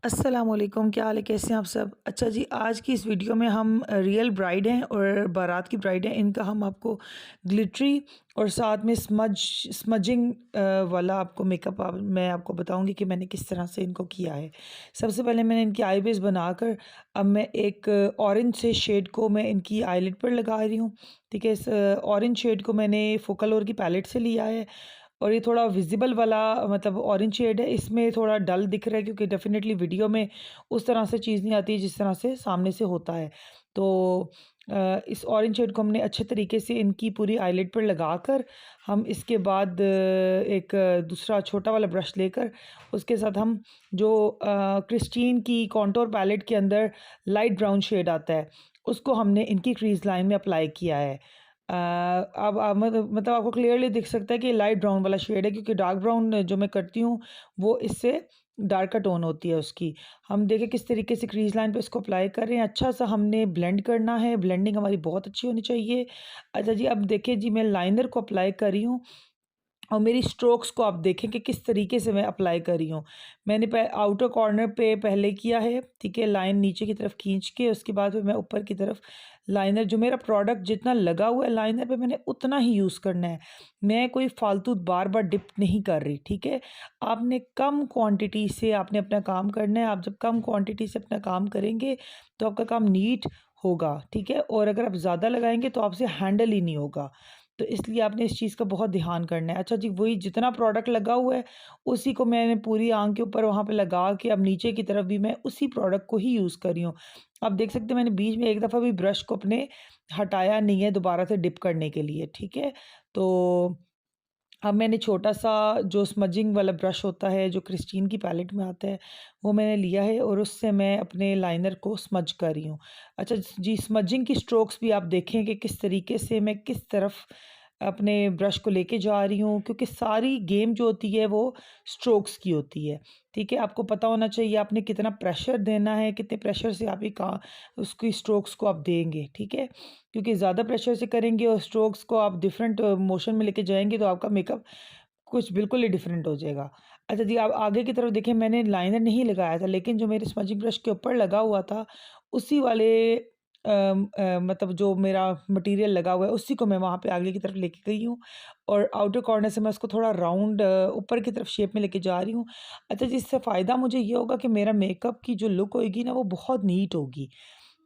अस्सलामुअलैकुम, क्या हाल है? कैसे हैं आप सब? अच्छा जी, आज की इस वीडियो में हम रियल ब्राइड हैं और बारात की ब्राइड हैं। इनका हम आपको ग्लिटरी और साथ में स्मजिंग वाला आपको मेकअप मैं आपको बताऊंगी कि मैंने किस तरह से इनको किया है। सबसे पहले मैंने इनकी आई बेस बनाकर अब मैं एक ऑरेंज से शेड को मैं इनकी आईलिड पर लगा रही हूँ। ठीक है, इस ऑरेंज शेड को मैंने फोकल और की पैलेट से लिया है और ये थोड़ा विजिबल वाला मतलब ऑरेंज शेड है। इसमें थोड़ा डल दिख रहा है क्योंकि डेफिनेटली वीडियो में उस तरह से चीज़ नहीं आती जिस तरह से सामने से होता है। तो इस ऑरेंज शेड को हमने अच्छे तरीके से इनकी पूरी आईलिड पर लगाकर हम इसके बाद एक दूसरा छोटा वाला ब्रश लेकर उसके साथ हम जो क्रिस्टीन की कॉन्टोर पैलेट के अंदर लाइट ब्राउन शेड आता है उसको हमने इनकी क्रीज लाइन में अप्लाई किया है। अब मतलब आपको क्लियरली दिख सकता है कि लाइट ब्राउन वाला शेड है क्योंकि डार्क ब्राउन जो मैं करती हूँ वो इससे डार्कर टोन होती है उसकी। हम देखें किस तरीके से क्रीज लाइन पे इसको अप्लाई कर रहे हैं। अच्छा सा हमने ब्लेंड करना है, ब्लेंडिंग हमारी बहुत अच्छी होनी चाहिए। अच्छा जी, अब देखिए जी, मैं लाइनर को अप्लाई कर रही हूँ और मेरी स्ट्रोक्स को आप देखें कि किस तरीके से मैं अप्लाई कर रही हूँ। मैंने आउटर कॉर्नर पे पहले किया है, ठीक है, लाइन नीचे की तरफ खींच के उसके बाद फिर मैं ऊपर की तरफ लाइनर जो मेरा प्रोडक्ट जितना लगा हुआ है लाइनर पे मैंने उतना ही यूज़ करना है। मैं कोई फालतू बार बार डिप नहीं कर रही, ठीक है। आपने कम क्वांटिटी से आपने अपना काम करना है। आप जब कम क्वांटिटी से अपना काम करेंगे तो आपका काम नीट होगा, ठीक है। और अगर आप ज़्यादा लगाएंगे तो आपसे हैंडल ही नहीं होगा। तो इसलिए आपने इस चीज़ का बहुत ध्यान करना है। अच्छा जी, वही जितना प्रोडक्ट लगा हुआ है उसी को मैंने पूरी आँख के ऊपर वहाँ पे लगा के अब नीचे की तरफ भी मैं उसी प्रोडक्ट को ही यूज़ कर रही हूँ। आप देख सकते हैं मैंने बीच में एक दफ़ा भी ब्रश को अपने हटाया नहीं है दोबारा से डिप करने के लिए, ठीक है। तो अब मैंने छोटा-सा जो स्मजिंग वाला ब्रश होता है, जो क्रिस्टीन की पैलेट में आता है, वो मैंने लिया है और उससे मैं अपने लाइनर को स्मज कर रही हूँ। अच्छा जी, स्मजिंग की स्ट्रोक्स भी आप देखें कि किस तरीके से मैं किस तरफ अपने ब्रश को लेके जा रही हूँ क्योंकि सारी गेम जो होती है वो स्ट्रोक्स की होती है, ठीक है। आपको पता होना चाहिए आपने कितना प्रेशर देना है, कितने प्रेशर से आप ये का उसकी स्ट्रोक्स को आप देंगे, ठीक है। क्योंकि ज़्यादा प्रेशर से करेंगे और स्ट्रोक्स को आप डिफरेंट मोशन में लेके जाएँगे तो आपका मेकअप कुछ बिल्कुल ही डिफरेंट हो जाएगा। अच्छा जी, आप आगे की तरफ देखें मैंने लाइनर नहीं लगाया था लेकिन जो मेरे स्मजिंग ब्रश के ऊपर लगा हुआ था उसी वाले मतलब जो मेरा मटेरियल लगा हुआ है उसी को मैं वहाँ पे आगे की तरफ लेके गई हूँ और आउटर कॉर्नर से मैं उसको थोड़ा राउंड ऊपर की तरफ शेप में लेके जा रही हूँ। अच्छा जी, इससे फ़ायदा मुझे ये होगा कि मेरा मेकअप की जो लुक होएगी ना वो बहुत नीट होगी।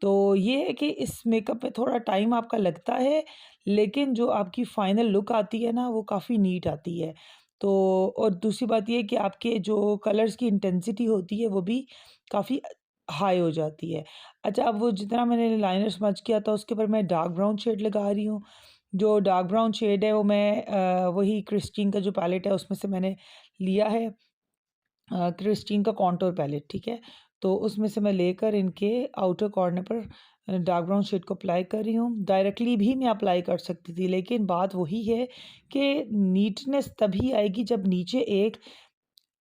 तो ये है कि इस मेकअप में थोड़ा टाइम आपका लगता है, लेकिन जो आपकी फाइनल लुक आती है ना, वो काफ़ी नीट आती है। तो और दूसरी बात ये है कि आपके जो कलर्स की इंटेंसिटी होती है, वो भी काफ़ी हाई हो जाती है। अच्छा, अब वो जितना मैंने लाइनर स्मच किया था, उसके ऊपर मैं डार्क ब्राउन शेड लगा रही हूँ। जो डार्क ब्राउन शेड है, वो मैं वही क्रिस्टीन का जो पैलेट है, उसमें से मैंने लिया है। क्रिस्टीन का कॉन्टूर पैलेट, ठीक है। तो उसमें से मैं लेकर इनके आउटर कॉर्नर पर डार्क ब्राउन शेड को अप्लाई कर रही हूँ। डायरेक्टली भी मैं अप्लाई कर सकती थी लेकिन बात वही है कि नीटनेस तभी आएगी जब नीचे एक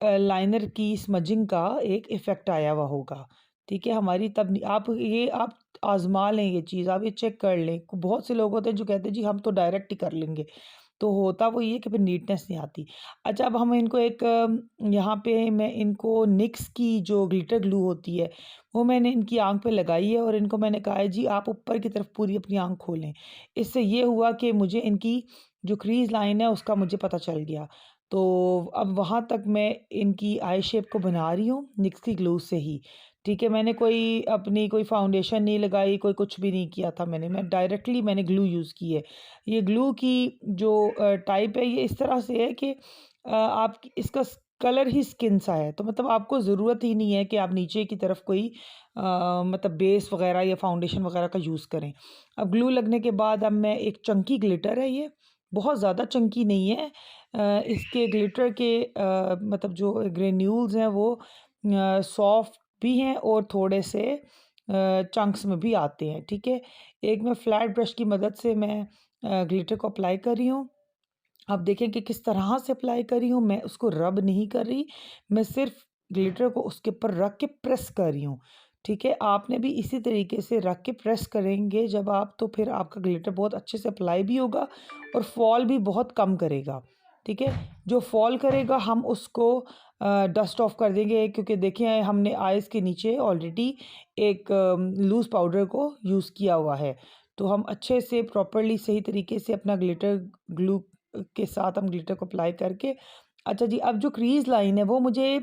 लाइनर की स्मजिंग का एक इफ़ेक्ट आया हुआ होगा, ठीक है। हमारी तब आप आज़मा लें ये चीज़, आप ये चेक कर लें। बहुत से लोग होते हैं जो कहते हैं जी हम तो डायरेक्ट ही कर लेंगे। तो होता वो ये है कि फिर नीटनेस नहीं आती। अच्छा, अब हम इनको एक यहाँ पे मैं इनको निक्स की जो ग्लिटर ग्लू होती है, वो मैंने इनकी आँख पे लगाई है और इनको मैंने कहा है जी आप ऊपर की तरफ पूरी अपनी आँख खोलें। इससे ये हुआ कि मुझे इनकी जो क्रीज़ लाइन है उसका मुझे पता चल गया। तो अब वहाँ तक मैं इनकी आई शेप को बना रही हूँ निक्स की ग्लू से ही। ठीक है, मैंने कोई अपनी कोई फाउंडेशन नहीं लगाई, कोई कुछ भी नहीं किया था मैं डायरेक्टली मैंने ग्लू यूज़ की है। ये ग्लू की जो टाइप है ये इस तरह से है कि आप इसका कलर ही स्किन सा है, तो मतलब आपको ज़रूरत ही नहीं है कि आप नीचे की तरफ कोई मतलब बेस वगैरह या फाउंडेशन वगैरह का यूज़ करें। अब ग्लू लगने के बाद अब मैं एक चंकी ग्लिटर है ये, बहुत ज़्यादा चंकी नहीं है। इसके ग्लिटर के मतलब जो ग्रेन्यूल्स हैं वो सॉफ्ट भी हैं और थोड़े से चंक्स में भी आते हैं, ठीक है। एक मैं फ्लैट ब्रश की मदद से मैं ग्लिटर को अप्लाई कर रही हूँ। आप देखें कि किस तरह से अप्लाई कर रही हूँ, मैं उसको रब नहीं कर रही, मैं सिर्फ़ ग्लिटर को उसके ऊपर रख के प्रेस कर रही हूँ, ठीक है। आपने भी इसी तरीके से रख के प्रेस करेंगे जब आप, तो फिर आपका ग्लिटर बहुत अच्छे से अप्लाई भी होगा और फॉल भी बहुत कम करेगा, ठीक है। जो फॉल करेगा हम उसको डस्ट ऑफ कर देंगे, क्योंकि देखिए हमने आइज़ के नीचे ऑलरेडी एक लूज़ पाउडर को यूज़ किया हुआ है। तो हम अच्छे से प्रॉपर्ली सही तरीके से अपना ग्लिटर ग्लू के साथ हम ग्लिटर को अप्लाई करके, अच्छा जी, अब जो क्रीज़ लाइन है वो मुझे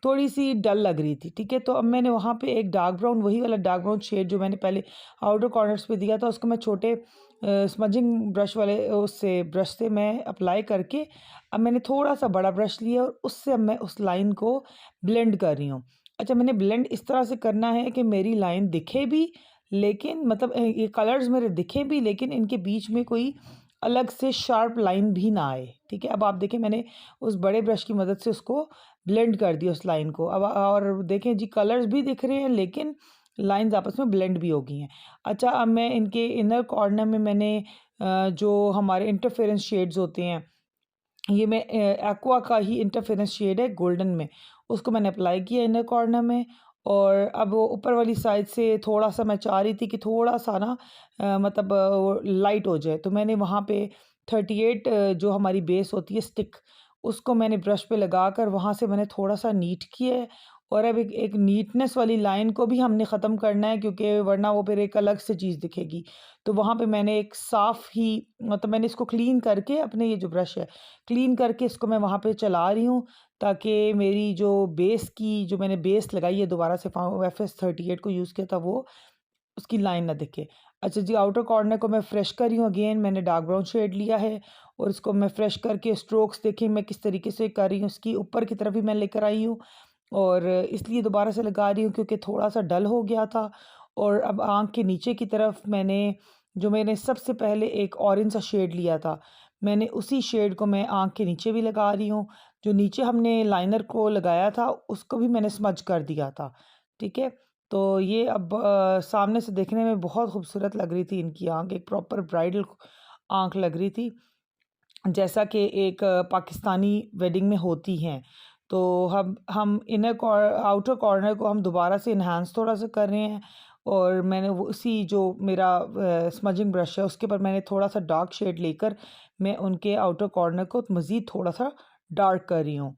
थोड़ी-सी डल लग रही थी, ठीक है? तो अब मैंने वहाँ पे एक डार्क ब्राउन, वही वाला डार्क ब्राउन शेड जो मैंने पहले आउटर कॉर्नर्स पे दिया था, उसको मैं छोटे स्मजिंग ब्रश वाले उससे ब्रश से मैं अप्लाई करके, अब मैंने थोड़ा-सा बड़ा ब्रश लिया और उससे अब मैं उस लाइन को ब्लेंड कर रही हूँ। अच्छा, मैंने ब्लेंड इस तरह से करना है कि मेरी लाइन दिखे भी, लेकिन मतलब ये कलर्स मेरे दिखें भी, लेकिन इनके बीच में कोई अलग से शार्प लाइन भी ना आए, ठीक है? अब आप देखें मैंने उस बड़े ब्रश की मदद से उसको ब्लेंड कर दिया उस लाइन को। अब और देखें जी, कलर्स भी दिख रहे हैं लेकिन लाइंस आपस में ब्लेंड भी हो गई हैं। अच्छा, अब मैं इनके इनर कॉर्नर में मैंने जो हमारे इंटरफेरेंस शेड्स होते हैं, ये मैं एक्वा का ही इंटरफेरेंस शेड है गोल्डन में, उसको मैंने अप्लाई किया इनर कॉर्नर में। और अब वो ऊपर वाली साइड से थोड़ा-सा मैं चाह रही थी कि थोड़ा-सा ना मतलब वो लाइट हो जाए, तो मैंने वहाँ पे 38 जो हमारी बेस होती है स्टिक, उसको मैंने ब्रश पे लगाकर वहाँ से मैंने थोड़ा-सा नीट किया है। और अब एक एक नीटनेस वाली लाइन को भी हमने ख़त्म करना है, क्योंकि वरना वो फिर एक अलग से चीज़ दिखेगी। तो वहाँ पे मैंने एक साफ़ ही, मतलब मैंने इसको क्लीन करके, अपने ये जो ब्रश है क्लीन करके इसको मैं वहाँ पे चला रही हूँ, ताकि मेरी जो बेस की, जो मैंने बेस लगाई है दोबारा से FS 38 को यूज़ किया था, वो उसकी लाइन ना दिखे। अच्छा जी, आउटर कॉर्नर को मैं फ्रेश कर रही हूँ, अगेन मैंने डार्क ब्राउन शेड लिया है और इसको मैं फ्रेश करके स्ट्रोक्स देखिए मैं किस तरीके से कर रही हूँ, इसकी ऊपर की तरफ ही मैं लेकर आई हूँ। और इसलिए दोबारा से लगा रही हूँ क्योंकि थोड़ा-सा डल हो गया था। और अब आँख के नीचे की तरफ मैंने सबसे पहले एक ऑरेंज सा शेड लिया था, मैंने उसी शेड को मैं आँख के नीचे भी लगा रही हूँ। जो नीचे हमने लाइनर को लगाया था, उसको भी मैंने स्मज कर दिया था, ठीक है? तो ये अब सामने से देखने में बहुत खूबसूरत लग रही थी इनकी आँख, एक प्रॉपर ब्राइडल आँख लग रही थी। जैसा कि एक पाकिस्तानी वेडिंग में होती हैं। तो हम आउटर कॉर्नर को हम दोबारा से इन्हांस थोड़ा-सा कर रहे हैं। और मैंने वो उसी जो मेरा स्मजिंग ब्रश है उसके ऊपर मैंने थोड़ा-सा डार्क शेड लेकर मैं उनके आउटर कॉर्नर को मज़ीद थोड़ा-सा डार्क कर रही हूँ।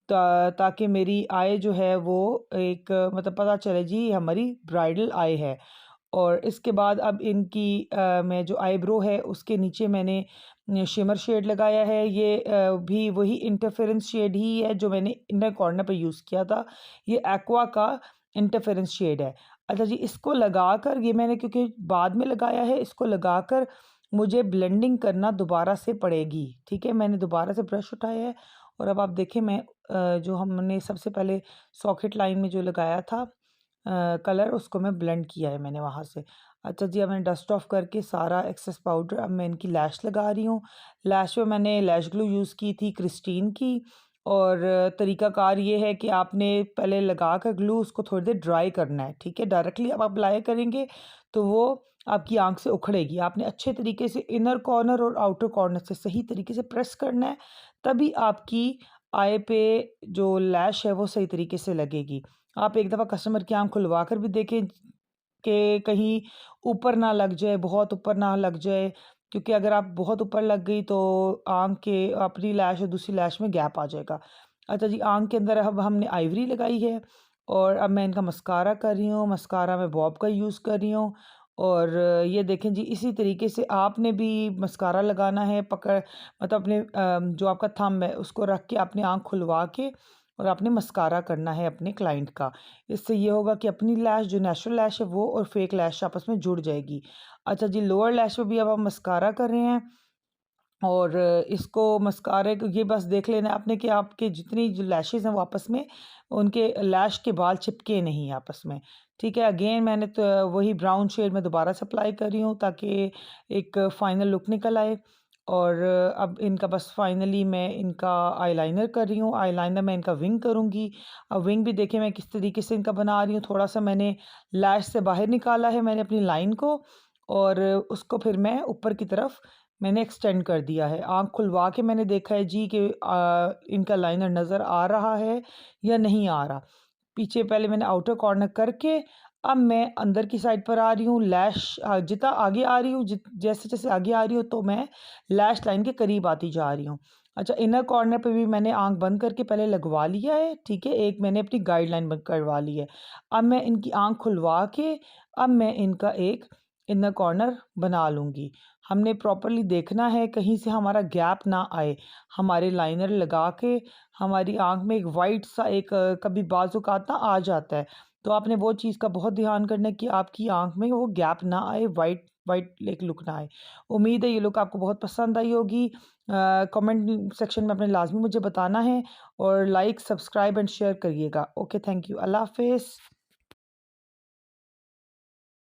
ताकि मेरी आई जो है वो एक मतलब पता चले जी हमारी ब्राइडल आई है। और इसके बाद अब इनकी मैं जो आईब्रो है उसके नीचे मैंने शिमर शेड लगाया है। ये भी वही इंटरफेरेंस शेड ही है जो मैंने इनर कॉर्नर पे यूज़ किया था। ये एक्वा का इंटरफेरेंस शेड है। अच्छा जी, इसको लगाकर, ये मैंने क्योंकि बाद में लगाया है, इसको लगाकर मुझे ब्लेंडिंग करना दोबारा से पड़ेगी, ठीक है? मैंने दोबारा से ब्रश उठाया है और अब आप देखें मैं जो हमने सबसे पहले सॉकेट लाइन में जो लगाया था कलर, उसको मैं ब्लेंड किया है मैंने वहाँ से। अच्छा जी, अब मैंने डस्ट ऑफ करके सारा एक्सेस पाउडर, अब मैं इनकी लैश लगा रही हूँ। लैश में मैंने लैश ग्लू यूज़ की थी क्रिस्टीन की। और तरीकाकार ये है कि आपने पहले लगा कर ग्लू उसको थोड़ी देर ड्राई करना है, ठीक है? डायरेक्टली अब आप अप्लाई करेंगे तो वो आपकी आँख से उखड़ेगी। आपने अच्छे तरीके से इनर कॉर्नर और आउटर कॉर्नर से सही तरीके से प्रेस करना है, तभी आपकी आई पे जो लैश है वो सही तरीके से लगेगी। आप एक दफ़ा कस्टमर की आँख खुलवा कर भी देखें कि कहीं ऊपर ना लग जाए, बहुत ऊपर ना लग जाए, क्योंकि अगर आप बहुत ऊपर लग गई तो आँख के अपनी लैश और दूसरी लैश में गैप आ जाएगा। अच्छा जी, आँख के अंदर अब हमने आइवरी लगाई है और अब मैं इनका मस्कारा कर रही हूँ। मस्कारा मैं बॉब का यूज़ कर रही हूँ। और ये देखें जी, इसी तरीके से आपने भी मस्कारा लगाना है, मतलब अपने जो आपका थंब है उसको रख के अपनी आँख खुलवा के और आपने मस्कारा करना है अपने क्लाइंट का। इससे ये होगा कि अपनी लैश जो नेचुरल लैश है वो और फेक लैश आपस में जुड़ जाएगी। अच्छा जी, लोअर लैश पे भी अब हम मस्कारा कर रहे हैं। और इसको मस्कारे को ये बस देख लेना है आपने कि आपके जितनी जो लैशेज़ हैं वो आपस में, उनके लैश के बाल चिपके नहीं आपस में, ठीक है? अगेन मैंने तो वही ब्राउन शेड में दोबारा से अप्लाई कर रही हूँ ताकि एक फ़ाइनल लुक निकल आए। और अब इनका बस फाइनली मैं इनका आईलाइनर कर रही हूँ। आईलाइनर मैं इनका विंग करूँगी। अब विंग भी देखिए मैं किस तरीके से इनका बना रही हूँ। थोड़ा-सा मैंने लैश से बाहर निकाला है मैंने अपनी लाइन को, और उसको फिर मैं ऊपर की तरफ मैंने एक्सटेंड कर दिया है। आँख खुलवा के मैंने देखा है जी कि इनका लाइनर नज़र आ रहा है या नहीं आ रहा। पीछे पहले मैंने आउटर कॉर्नर करके अब मैं अंदर की साइड पर आ रही हूँ। लैश जितना आगे आ रही हूँ, जैसे-जैसे आगे आ रही हूँ तो मैं लैश लाइन के करीब आती जा रही हूँ। अच्छा, इनर कॉर्नर पे भी मैंने आंख बंद करके पहले लगवा लिया है, ठीक है। एक मैंने अपनी गाइडलाइन बंद करवा ली है। अब मैं इनकी आंख खुलवा के अब मैं इनका एक इनर कॉर्नर बना लूँगी। हमने प्रॉपर्ली देखना है कहीं से हमारा गैप ना आए। हमारे लाइनर लगा के हमारी आंख में एक वाइट सा एक कभी बाज़ औक़ात ना आ जाता है, तो आपने वो चीज़ का बहुत ध्यान करना है कि आपकी आंख में वो गैप ना आए, वाइट वाइट एक लुक ना आए। उम्मीद है ये लुक आपको बहुत पसंद आई होगी। कमेंट सेक्शन में अपने लाज़मी मुझे बताना है और लाइक, सब्सक्राइब एंड शेयर करिएगा। Okay, thank you. अल्लाह हाफ़िज़।